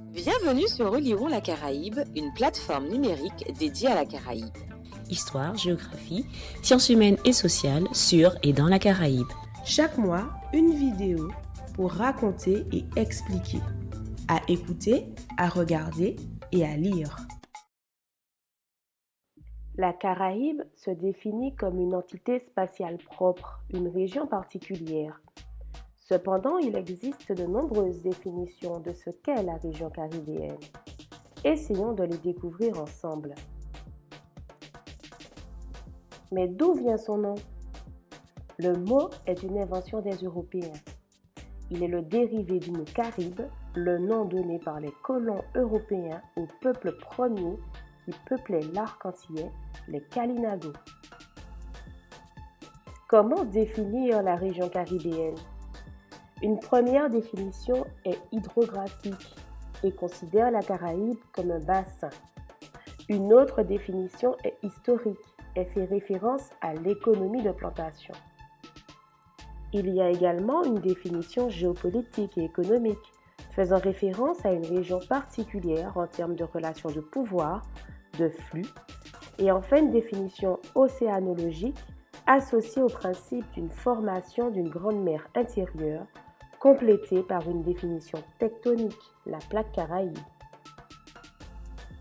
Bienvenue sur Relirons la Caraïbe, une plateforme numérique dédiée à la Caraïbe. Histoire, géographie, sciences humaines et sociales sur et dans la Caraïbe. Chaque mois, une vidéo pour raconter et expliquer. À écouter, à regarder et à lire. La Caraïbe se définit comme une entité spatiale propre, une région particulière. Cependant, il existe de nombreuses définitions de ce qu'est la région caribéenne. Essayons de les découvrir ensemble. Mais d'où vient son nom? Le mot est une invention des Européens. Il est le dérivé du mot Caribe, le nom donné par les colons européens au peuple premier qui peuplait l'arc antillais, les Kalinago. Comment définir la région caribéenne? Une première définition est hydrographique et considère la Caraïbe comme un bassin. Une autre définition est historique et fait référence à l'économie de plantation. Il y a également une définition géopolitique et économique, faisant référence à une région particulière en termes de relations de pouvoir, de flux, et enfin une définition océanologique associée au principe d'une formation d'une grande mer intérieure, complétée par une définition tectonique, la plaque Caraïbe.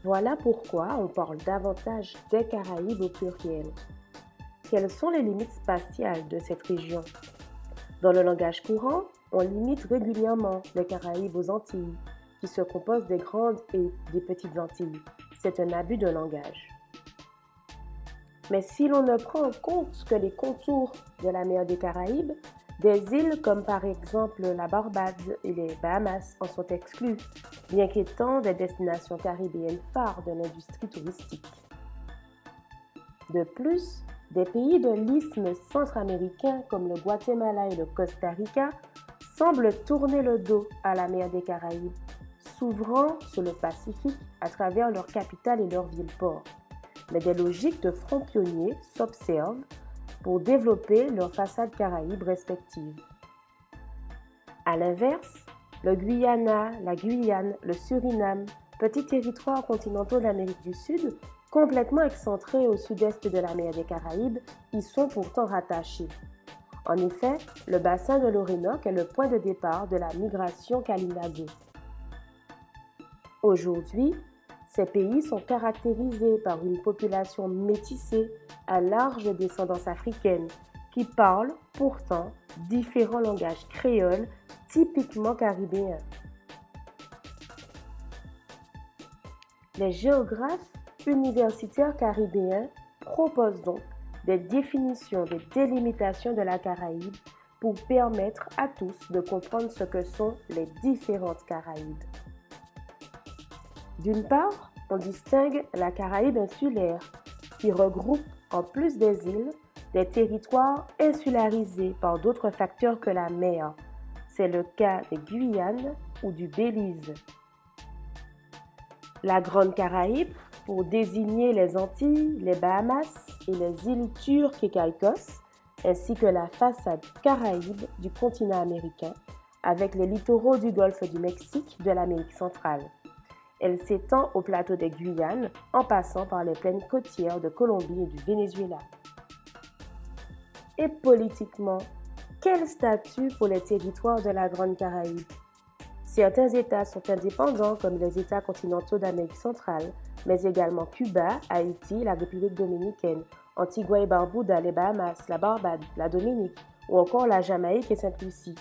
Voilà pourquoi on parle davantage des Caraïbes au pluriel. Quelles sont les limites spatiales de cette région? Dans le langage courant, on limite régulièrement les Caraïbes aux Antilles, qui se composent des grandes et des petites Antilles. C'est un abus de langage. Mais si l'on ne prend en compte que les contours de la mer des Caraïbes, des îles comme par exemple la Barbade et les Bahamas en sont exclues, bien qu'étant des destinations caribéennes phares de l'industrie touristique. De plus, des pays de l'isthme centra-américain comme le Guatemala et le Costa Rica semblent tourner le dos à la mer des Caraïbes, s'ouvrant sur le Pacifique à travers leurs capitales et leurs villes-ports. Mais des logiques de front pionniers s'observent pour développer leurs façades caraïbes respectives. À l'inverse, le Guyana, la Guyane, le Suriname, petits territoires continentaux d'Amérique du Sud, complètement excentrés au sud-est de la mer des Caraïbes, y sont pourtant rattachés. En effet, le bassin de l'Orénoque est le point de départ de la migration Kalinago. Aujourd'hui, ces pays sont caractérisés par une population métissée à large descendance africaine qui parle pourtant différents langages créoles typiquement caribéens. Les géographes universitaires caribéens proposent donc des définitions, des délimitations de la Caraïbe pour permettre à tous de comprendre ce que sont les différentes Caraïbes. D'une part, on distingue la Caraïbe insulaire, qui regroupe, en plus des îles, des territoires insularisés par d'autres facteurs que la mer. C'est le cas des Guyanes ou du Belize. La Grande Caraïbe, pour désigner les Antilles, les Bahamas et les îles Turques et Caïcos, ainsi que la façade Caraïbe du continent américain, avec les littoraux du golfe du Mexique de l'Amérique centrale. Elle s'étend au plateau des Guyanes, en passant par les plaines côtières de Colombie et du Venezuela. Et politiquement, quel statut pour les territoires de la Grande Caraïbe? Certains États sont indépendants, comme les États continentaux d'Amérique centrale, mais également Cuba, Haïti, la République dominicaine, Antigua et Barbuda, les Bahamas, la Barbade, la Dominique, ou encore la Jamaïque et Sainte-Lucie.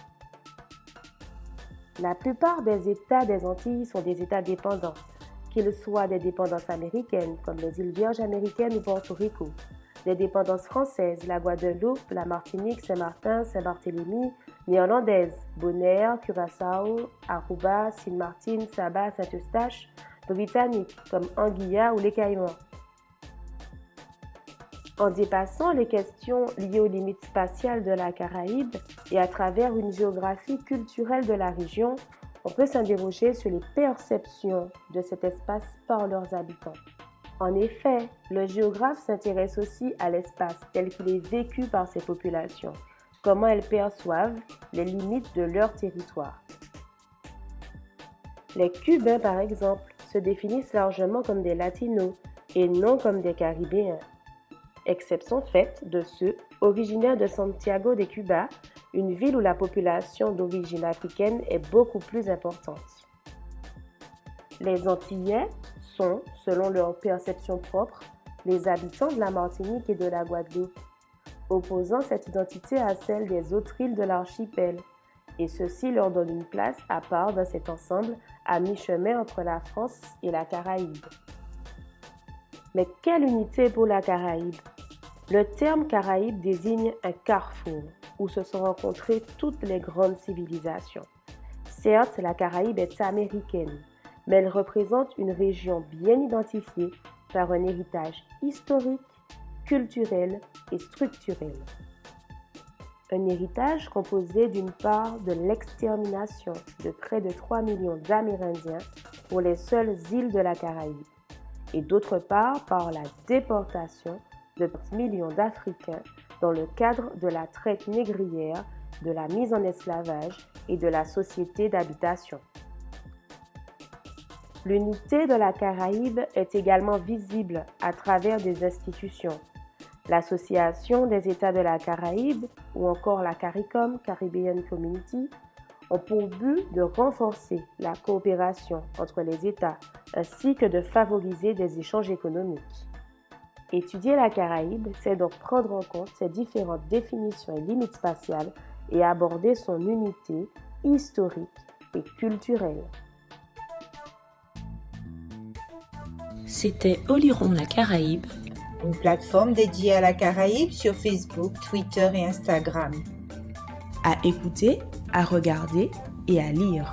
La plupart des États des Antilles sont des États dépendants, qu'ils soient des dépendances américaines, comme les îles Vierges américaines ou Porto Rico, des dépendances françaises, la Guadeloupe, la Martinique, Saint-Martin, Saint-Barthélemy, néerlandaises, Bonaire, Curaçao, Aruba, Sint-Maarten, Saba, Saint-Eustache, britanniques, comme Anguilla ou les Caïmans. En dépassant les questions liées aux limites spatiales de la Caraïbe et à travers une géographie culturelle de la région, on peut s'interroger sur les perceptions de cet espace par leurs habitants. En effet, le géographe s'intéresse aussi à l'espace tel qu'il est vécu par ces populations, comment elles perçoivent les limites de leur territoire. Les Cubains, par exemple, se définissent largement comme des Latinos et non comme des Caribéens. Exception faite de ceux originaires de Santiago de Cuba, une ville où la population d'origine africaine est beaucoup plus importante. Les Antillais sont, selon leur perception propre, les habitants de la Martinique et de la Guadeloupe, opposant cette identité à celle des autres îles de l'archipel, et ceci leur donne une place à part dans cet ensemble à mi-chemin entre la France et la Caraïbe. Mais quelle unité pour la Caraïbe? Le terme Caraïbe désigne un carrefour où se sont rencontrées toutes les grandes civilisations. Certes, la Caraïbe est américaine, mais elle représente une région bien identifiée par un héritage historique, culturel et structurel. Un héritage composé d'une part de l'extermination de près de 3 millions d'Amérindiens pour les seules îles de la Caraïbe, et d'autre part par la déportation de millions d'Africains dans le cadre de la traite négrière, de la mise en esclavage et de la société d'habitation. L'unité de la Caraïbe est également visible à travers des institutions. L'Association des États de la Caraïbe ou encore la CARICOM, Caribbean Community, ont pour but de renforcer la coopération entre les États ainsi que de favoriser des échanges économiques. Étudier la Caraïbe, c'est donc prendre en compte ses différentes définitions et limites spatiales et aborder son unité historique et culturelle. C'était Oliron la Caraïbe, une plateforme dédiée à la Caraïbe sur Facebook, Twitter et Instagram. à écouter, à regarder et à lire.